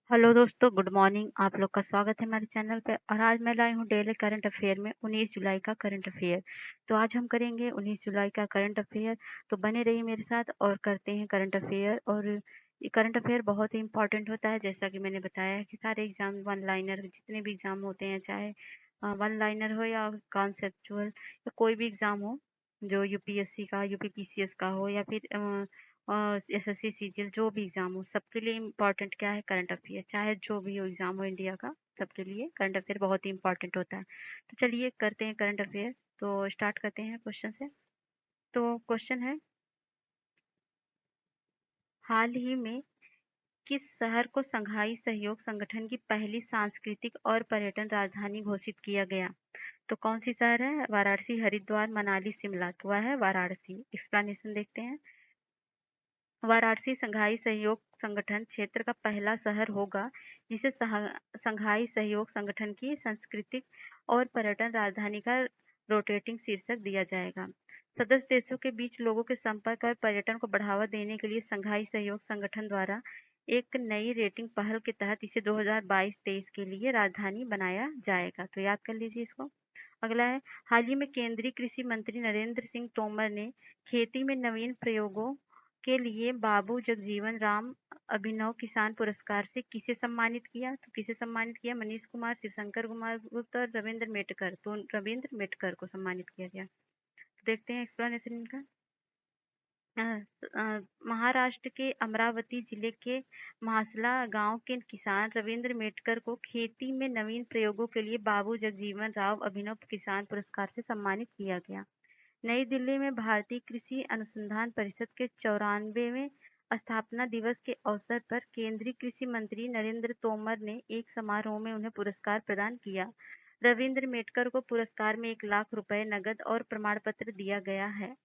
Hello दोस्तों, good morning. आप लोग का स्वागत है हमारे चैनल पे। और आज मैं लाई हूँ डेली करंट अफेयर में 19 जुलाई का करंट अफेयर। तो आज हम करेंगे 19 जुलाई का करंट अफेयर। तो बने रहिए मेरे साथ और करते हैं करंट अफेयर। और ये करंट अफेयर बहुत ही इंपॉर्टेंट होता है, जैसा कि मैंने बताया है कि सारे एग्जाम वन लाइनर जितने भी एग्जाम होते हैं, चाहे वन लाइनर हो या कॉन्सेप्चुअल या कोई भी एग्जाम हो, जो यूपीएससी का, यूपीपीसीएस का हो या फिर एसएससी सीजीएल, जो भी एग्जाम हो, सबके लिए इम्पोर्टेंट क्या है? Current affair. चाहे जो भी हो एग्जाम हो इंडिया का, सबके लिए करंट अफेयर बहुत ही इंपॉर्टेंट होता है। तो चलिए करते हैं करंट अफेयर। तो स्टार्ट करते हैं क्वेश्चन से। तो क्वेश्चन है, हाल ही में किस शहर को संघाई सहयोग संगठन की पहली सांस्कृतिक और पर्यटन राजधानी घोषित किया गया? तो कौन सी शहर है? वाराणसी, हरिद्वार, मनाली, शिमला। तो वह है वाराणसी। एक्सप्लेनेशन देखते हैं। वाराणसी संघाई सहयोग संगठन क्षेत्र का पहला शहर होगा जिसे संघाई सहयोग संगठन की सांस्कृतिक और पर्यटन राजधानी का रोटेटिंग शीर्षक दिया जाएगा। सदस्य देशों के बीच लोगों के संपर्क और पर्यटन को बढ़ावा देने के लिए संघाई सहयोग संगठन द्वारा एक नई रेटिंग पहल के तहत इसे 2022-23 के लिए राजधानी बनाया जाएगा। तो याद कर लीजिए इसको। अगला है, हाल ही में केंद्रीय कृषि मंत्री नरेंद्र सिंह तोमर ने खेती में नवीन प्रयोगों के लिए बाबू जगजीवन राम अभिनव किसान पुरस्कार से किसे सम्मानित किया? तो किसे सम्मानित किया? मनीष कुमार, शिवशंकर कुमार गुप्ता और रविंद्र मेटकर। तो रविंद्र मेटकर को सम्मानित किया गया। तो देखते हैं एक्सप्लेनेशन इनका। अ, महाराष्ट्र के अमरावती जिले के म्हासला गांव के किसान रविंद्र मेटकर को खेती में नवीन प्रयोगों के लिए बाबू जगजीवन राव अभिनव किसान पुरस्कार से सम्मानित किया गया। नई दिल्ली में भारतीय कृषि अनुसंधान परिषद के 94वें स्थापना दिवस के अवसर पर केंद्रीय कृषि मंत्री नरेंद्र तोमर ने एक समारोह में उन्हें पुरस्कार प्रदान किया। रविंद्र मेटकर को पुरस्कार में 1 लाख रुपए नकद और प्रमाण पत्र दिया गया है।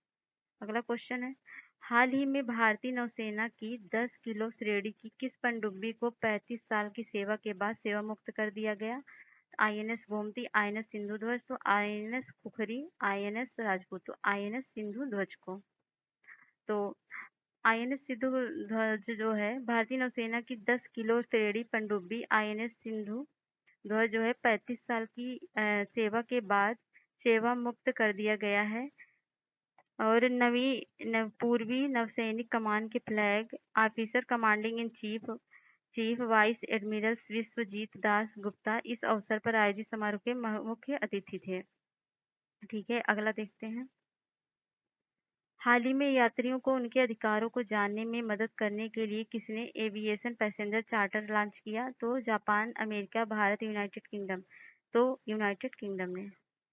अगला क्वेश्चन है, हाल ही में भारतीय नौसेना की 10 किलो श्रेणी की किस पनडुब्बी को 35 साल की सेवा के बाद सेवा मुक्त कर दिया गया? आईएनएस गोमती, आईएनएस सिंधु ध्वज, तो आईएनएस खुखरी, आईएनएस राजपूत। तो आईएनएस सिंधु ध्वज को। तो आईएनएस सिंधु ध्वज जो है भारतीय नौसेना की 10 किलो श्रेणी पनडुब्बी आईएनएस सिंधु ध्वज जो है 35 साल की सेवा के बाद सेवा मुक्त कर दिया गया है। और पूर्वी नौसैनिक कमान के flag officer commanding in chief chief vice admiral Vishwajit Das Gupta इस अवसर पर आयोजित समारोह के मुख्य अतिथि थे। ठीक है, अगला देखते हैं। हाल ही में यात्रियों को उनके अधिकारों को जानने में मदद करने के लिए किसने एविएशन पैसेंजर चार्टर लॉन्च किया? तो Japan, America, Bharat, United kingdom. तो यूनाइटेड किंगडम ने।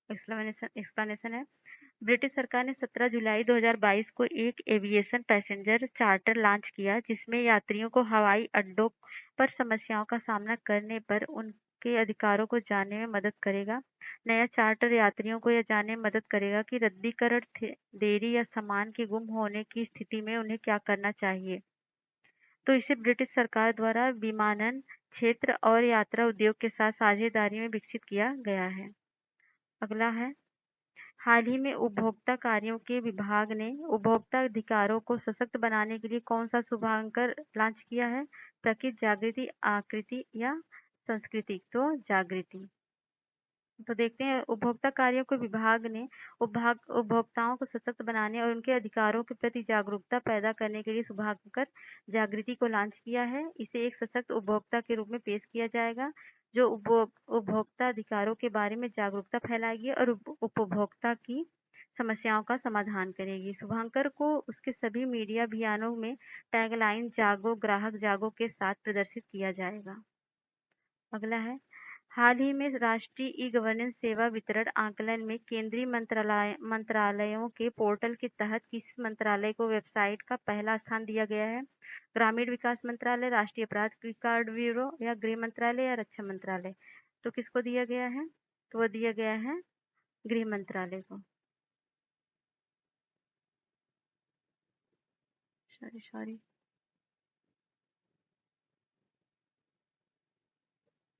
एक्सप्लेनेशन है, ब्रिटिश सरकार ने 17 जुलाई 2022 को एक एविएशन पैसेंजर चार्टर लॉन्च किया जिसमें यात्रियों को हवाई अड्डों पर समस्याओं का सामना करने पर उनके अधिकारों को जानने में मदद करेगा। नया चार्टर यात्रियों को यह जानने में मदद करेगा कि रद्दीकरण, देरी या सामान के गुम होने की स्थिति में उन्हें क्या करना चाहिए। तो इसे ब्रिटिश सरकार द्वारा विमानन क्षेत्र और यात्रा उद्योग के साथ साझेदारी में विकसित किया गया है। अगला है, हाल ही में उपभोक्ता कार्यों के विभाग ने उपभोक्ता अधिकारों को सशक्त बनाने के लिए कौन सा शुभांकर लॉन्च किया है? प्रकृति, जागृति, आकृति या संस्कृति। तो जागृति। तो देखते हैं, उपभोक्ता कार्यों के विभाग ने उपभोक्ताओं को सशक्त बनाने और उनके अधिकारों के प्रति जागरूकता पैदा करने के लिए शुभांकर जागृति को लॉन्च किया है। इसे एक सशक्त उपभोक्ता के रूप में पेश किया जाएगा जो उपभोक्ता अधिकारों के बारे में जागरूकता फैलाएगी और उपभोक्ता की समस्याओं का समाधान करेगी। शुभांकर को उसके सभी मीडिया अभियानों में टैगलाइन जागो ग्राहक जागो के साथ प्रदर्शित किया जाएगा। अगला है, हाल ही में राष्ट्रीय ई गवर्नेंस सेवा वितरण आकलन में केंद्रीय मंत्रालयों के पोर्टल के तहत किस मंत्रालय को वेबसाइट का पहला स्थान दिया गया है? ग्रामीण विकास मंत्रालय, राष्ट्रीय अपराध रिकॉर्ड ब्यूरो या गृह मंत्रालय या रक्षा मंत्रालय। तो किसको दिया गया है? तो वो दिया गया है गृह मंत्रालय को। Sorry sorry.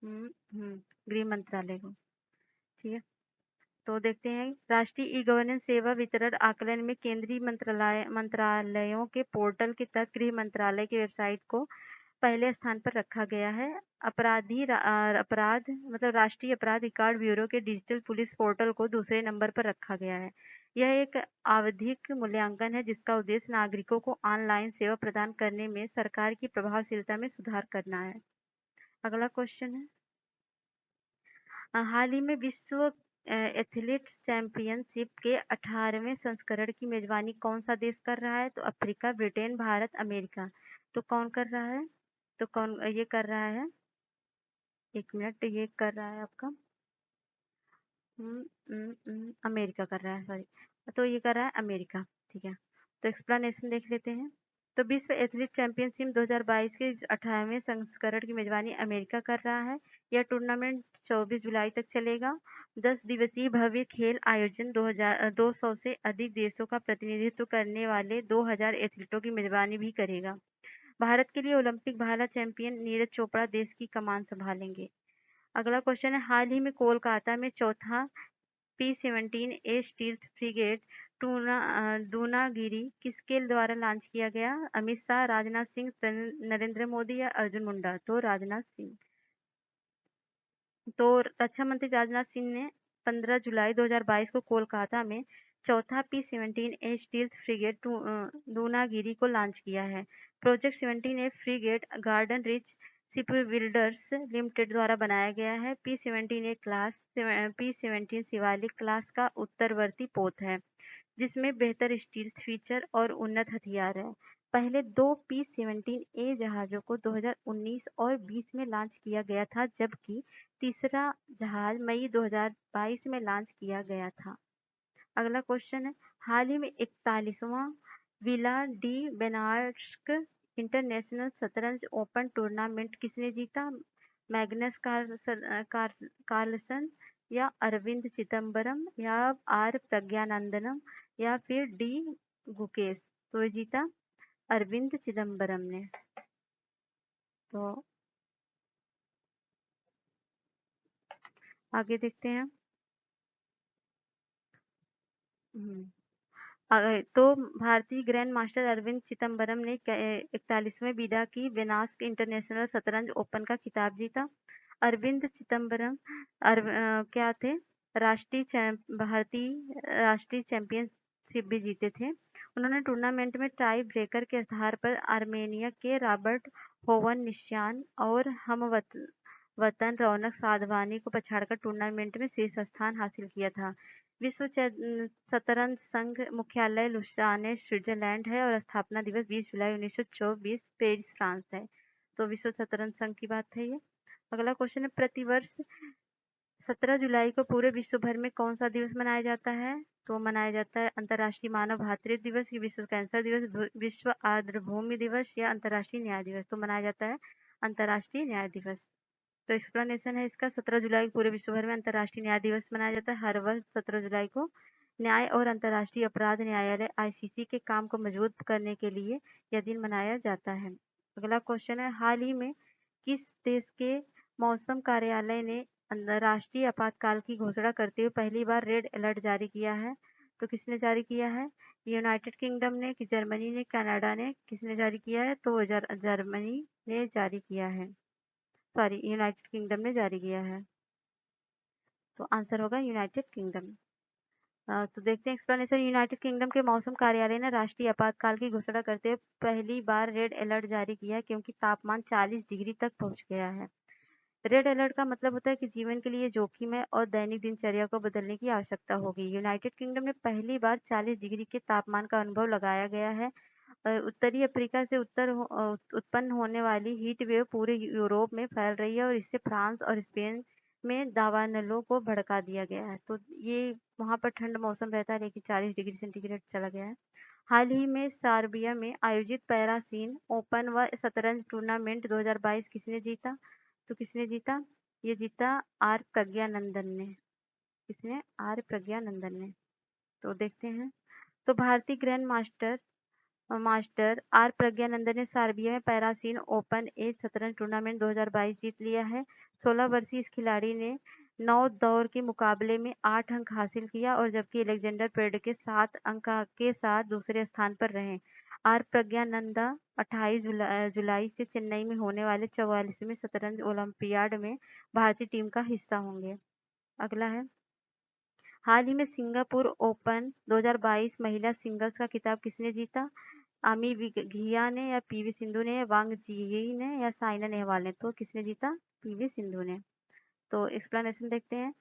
गृह मंत्रालय को। ठीक है, तो देखते हैं, राष्ट्रीय ई गवर्नेंस सेवा वितरण आकलन में केंद्रीय मंत्रालयों के पोर्टल के तहत गृह मंत्रालय की वेबसाइट को पहले स्थान पर रखा गया है। अपराध मतलब राष्ट्रीय अपराध रिकॉर्ड ब्यूरो के डिजिटल पुलिस पोर्टल को दूसरे नंबर पर रखा गया है। यह एक आवधिक मूल्यांकन है जिसका उद्देश्य नागरिकों को ऑनलाइन सेवा प्रदान करने में सरकार की प्रभावशीलता में सुधार करना है। अगला क्वेश्चन है, हाल ही में विश्व एथलीट चैंपियनशिप के 18वें संस्करण की मेजबानी कौन सा देश कर रहा है? तो अफ्रीका, ब्रिटेन, भारत, अमेरिका। तो कौन कर रहा है? तो कौन ये कर रहा है? एक मिनट, ये कर रहा है आपका अमेरिका कर रहा है, सॉरी। तो ये कर रहा है अमेरिका, ठीक है। तो एक्सप्लेनेशन देख लेते हैं। तो विश्व एथलीट चैंपियनशिप 2022 के 18वें संस्करण की मेजबानी अमेरिका कर रहा है। यह टूर्नामेंट 24 जुलाई तक चलेगा। 10 दिवसीय भव्य खेल आयोजन 200 से अधिक देशों का प्रतिनिधित्व करने वाले 2000 एथलीटों की मेजबानी भी करेगा। भारत के लिए ओलंपिक भाला चैंपियन नीरज चोपड़ा देश की कमान संभालेंगे। अगला क्वेश्चन है, हाल ही में कोलकाता में चौथा P-17A स्टील्थ फ्रिगेट दूनागिरी किसके द्वारा लॉन्च किया गया? अमित शाह, राजनाथ सिंह, नरेंद्र मोदी या अर्जुन मुंडा? तो राजनाथ सिंह। तो रक्षा मंत्री राजनाथ सिंह ने 15 जुलाई 2022 को कोलकाता में चौथा P-17A स्टील्थ फ्रिगेट दूनागिरी को लॉन्च किया है। Project 17A frigate garden rich shipbuilders limited द्वारा बनाया गया है। P-17A class P-17 Shivalik class का उत्तरवर्ती पोत है जिसमें बेहतर स्टील्थ फीचर और उन्नत हथियार है। पहले 2 P-17A जहाजों को 2019 और 20 में लॉन्च किया गया था, जबकि तीसरा जहाज मई 2022 में लॉन्च किया गया था। अगला क्वेश्चन है, हाल ही में 41वां विला डी बेनार्स्क इंटरनेशनल शतरंज ओपन टूर्नामेंट किसने जीता? मैग्नस कार्लसन या अरविंद चिदम्बरम या आर प्रज्ञानंदनम या फिर डी गुकेश? तो ये जीता अरविंद चिदम्बरम ने। तो आगे देखते हैं। तो भारतीय ग्रैंड मास्टर अरविंद चिदम्बरम ने 41वें विडा की वेनास्क इंटरनेशनल शतरंज ओपन का खिताब जीता। अरविंद चिदम्बरम क्या थे? भारतीय राष्ट्रीय चैंपियनशिप भी जीते थे। उन्होंने टूर्नामेंट में टाई ब्रेकर के आधार पर आर्मेनिया के रॉबर्ट होवननिश्यान और वतन रौनक साधवानी को पछाड़कर टूर्नामेंट में शीर्ष स्थान हासिल किया था। विश्व शतरंज संघ मुख्यालय लुसाने स्विट्जरलैंड है और स्थापना दिवस 20 जुलाई 1924 पेरिस फ्रांस है। तो विश्व शतरंज संघ की बात है ये। अगला क्वेश्चन है, प्रतिवर्ष 17 जुलाई को पूरे विश्व भर में कौन सा दिवस मनाया जाता है? तो मनाया जाता है अंतर्राष्ट्रीय मानव भातृत्व दिवस, विश्व कैंसर दिवस, विश्व आर्द्रभूमि दिवस या अंतर्राष्ट्रीय न्याय दिवस? तो मनाया जाता है अंतर्राष्ट्रीय न्याय दिवस। तो एक्सप्लेनेशन है इसका, 17 जुलाई को पूरे विश्व भर में अंतर्राष्ट्रीय न्याय दिवस मनाया जाता है। हर वर्ष 17 जुलाई को न्याय और अंतर्राष्ट्रीय अपराध न्यायालय ICC के काम को मजबूत करने के लिए यह दिन मनाया जाता है। अगला क्वेश्चन है, हाल ही में किस देश के मौसम कार्यालय ने अंतर्राष्ट्रीय आपातकाल की घोषणा करते हुए पहली बार रेड अलर्ट जारी किया है? तो किसने जारी किया है? यूनाइटेड किंगडम ने, कि जर्मनी ने, कनाडा ने? किसने जारी किया है? तो जर्मनी ने जारी किया है, सॉरी यूनाइटेड किंगडम ने जारी किया है। तो आंसर होगा यूनाइटेड किंगडम। तो देखते हैं एक्सप्लेनेशन। यूनाइटेड किंगडम के मौसम कार्यालय ने राष्ट्रीय आपातकाल की घोषणा करते हुए पहली बार रेड अलर्ट जारी किया है क्योंकि तापमान 40 डिग्री तक पहुंच गया है। रेड अलर्ट का मतलब होता है कि जीवन के लिए जोखिम है और दैनिक दिनचर्या को बदलने की आवश्यकता होगी। यूनाइटेड किंगडम में पहली बार 40 डिग्री के तापमान का अनुभव लगाया गया है। उत्तरी अफ्रीका से उत्पन्न होने वाली हीट वेव पूरे यूरोप में फैल रही है और इससे फ्रांस और स्पेन में दावानलों को भड़का दिया गया है। तो ये वहां पर ठंड मौसम रहता है लेकिन 40 डिग्री सेंटीग्रेड चला गया है। हाल ही में सर्बिया में आयोजित पैरासीन ओपन व शतरंज टूर्नामेंट 2022 किसने जीता? तो किसने जीता? ये जीता आर प्रज्ञानंदन ने। किसने? आर प्रज्ञानंदन ने। तो देखते हैं। तो भारतीय ग्रैंड मास्टर आर प्रज्ञानंदन ने सर्बिया में पैरासीन ओपन ए शतरंज टूर्नामेंट 2022 जीत लिया है। 16 वर्षीय इस खिलाड़ी ने 9 दौर के मुकाबले में 8 अंक हासिल किया और जबकि अलेक्जेंडर पेड के 7 अंक के साथ दूसरे स्थान पर रहे। आर प्रज्ञानंदा 28 जुलाई से चेन्नई में होने वाले 44वें शतरंज ओलंपियाड में भारतीय टीम का हिस्सा होंगे। अगला है, हाल ही में सिंगापुर ओपन 2022 महिला सिंगल्स का खिताब किसने जीता? आमी घिया ने या पीवी सिंधु ने या वांग जी ने या साइना नेहवाल ने? तो किसने जीता? पीवी सिंधु ने। तो एक्सप्लेनेशन देखते हैं।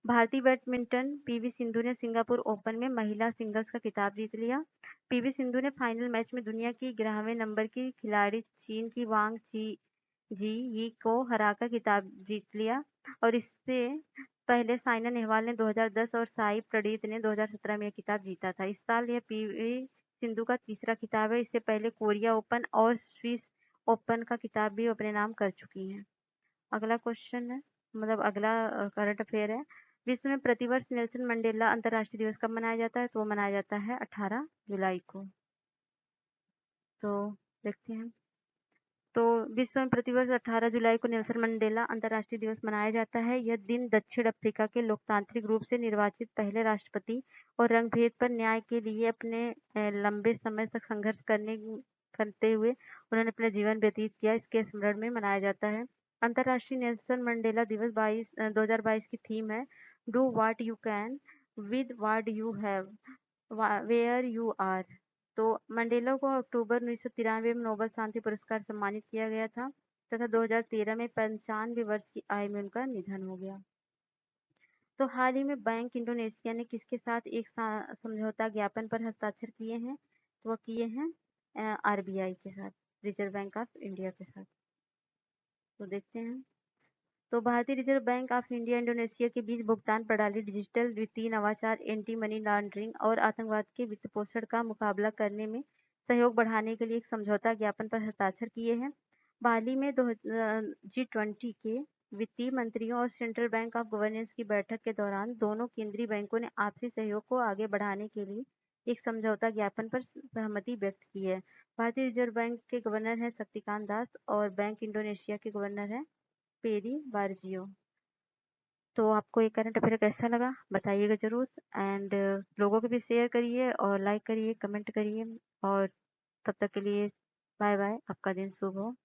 भारतीय बैडमिंटन पीवी सिंधु ने सिंगापुर ओपन में महिला सिंगल्स का खिताब जीत लिया। पीवी सिंधु ने फाइनल मैच में दुनिया की 11वें नंबर की खिलाड़ी चीन की वांग जी यी को हराकर खिताब जीत लिया। और इससे पहले साइना नेहवाल ने 2010 और साई प्रणीत ने 2017 में यह खिताब जीता था। इस साल यह पीवी सिंधु का तीसरा खिताब है। इससे पहले कोरिया ओपन और स्विस ओपन का खिताब भी अपने नाम कर चुकी हैं। अगला क्वेश्चन है, मतलब अगला करंट अफेयर है, विश्व में प्रतिवर्ष नेल्सन मंडेला अंतर्राष्ट्रीय दिवस कब मनाया जाता है? तो वो मनाया जाता है 18 जुलाई को। तो देखते हैं। तो विश्व में प्रतिवर्ष 18 जुलाई को नेल्सन मंडेला अंतर्राष्ट्रीय दिवस मनाया जाता है। यह दिन दक्षिण अफ्रीका के लोकतांत्रिक रूप से निर्वाचित पहले राष्ट्रपति और रंगभेद पर न्याय के लिए अपने लंबे समय तक संघर्ष करते हुए उन्होंने अपना जीवन व्यतीत किया, इसके स्मरण में मनाया जाता है। अंतर्राष्ट्रीय नेल्सन मंडेला दिवस 2022 की थीम है do what you can with what you have where you are. तो मंडेला को अक्टूबर 1993 में नोबेल शांति पुरस्कार सम्मानित किया गया था तथा 2013 में 95 वर्ष की आयु में उनका निधन हो गया। तो हाल ही में बैंक इंडोनेशिया ने किसके साथ एक समझौता ज्ञापन पर हस्ताक्षर किए हैं? तो वो किए हैं आरबीआई के साथ, रिजर्व बैंक ऑफ इंडिया के साथ। तो देखते हैं। तो भारतीय reserve bank of India Indonesia के बीच भुगतान प्रणाली, डिजिटल वित्तीय नवाचार, एंटी मनी लॉन्ड्रिंग और आतंकवाद के वित्तपोषण का मुकाबला करने में सहयोग बढ़ाने के लिए एक समझौता ज्ञापन पर हस्ताक्षर किए हैं। बाली में G20 के वित्तीय मंत्रियों और सेंट्रल बैंक ऑफ गवर्नेंस की बैठक के दौरान दोनों केंद्रीय बैंकों ने आपसी सहयोग को आगे बढ़ाने के लिए एक समझौता ज्ञापन पर सहमति व्यक्त की है। भारतीय रिजर्व बैंक के गवर्नर है शक्तिकांत दास और बैंक इंडोनेशिया के गवर्नर है पेरी बारजियो। तो आपको ये करंट अफेयर कैसा लगा बताइएगा जरूर, एंड लोगों को भी शेयर करिए और लाइक करिए, कमेंट करिए, और तब तक के लिए बाय बाय, आपका दिन शुभ हो।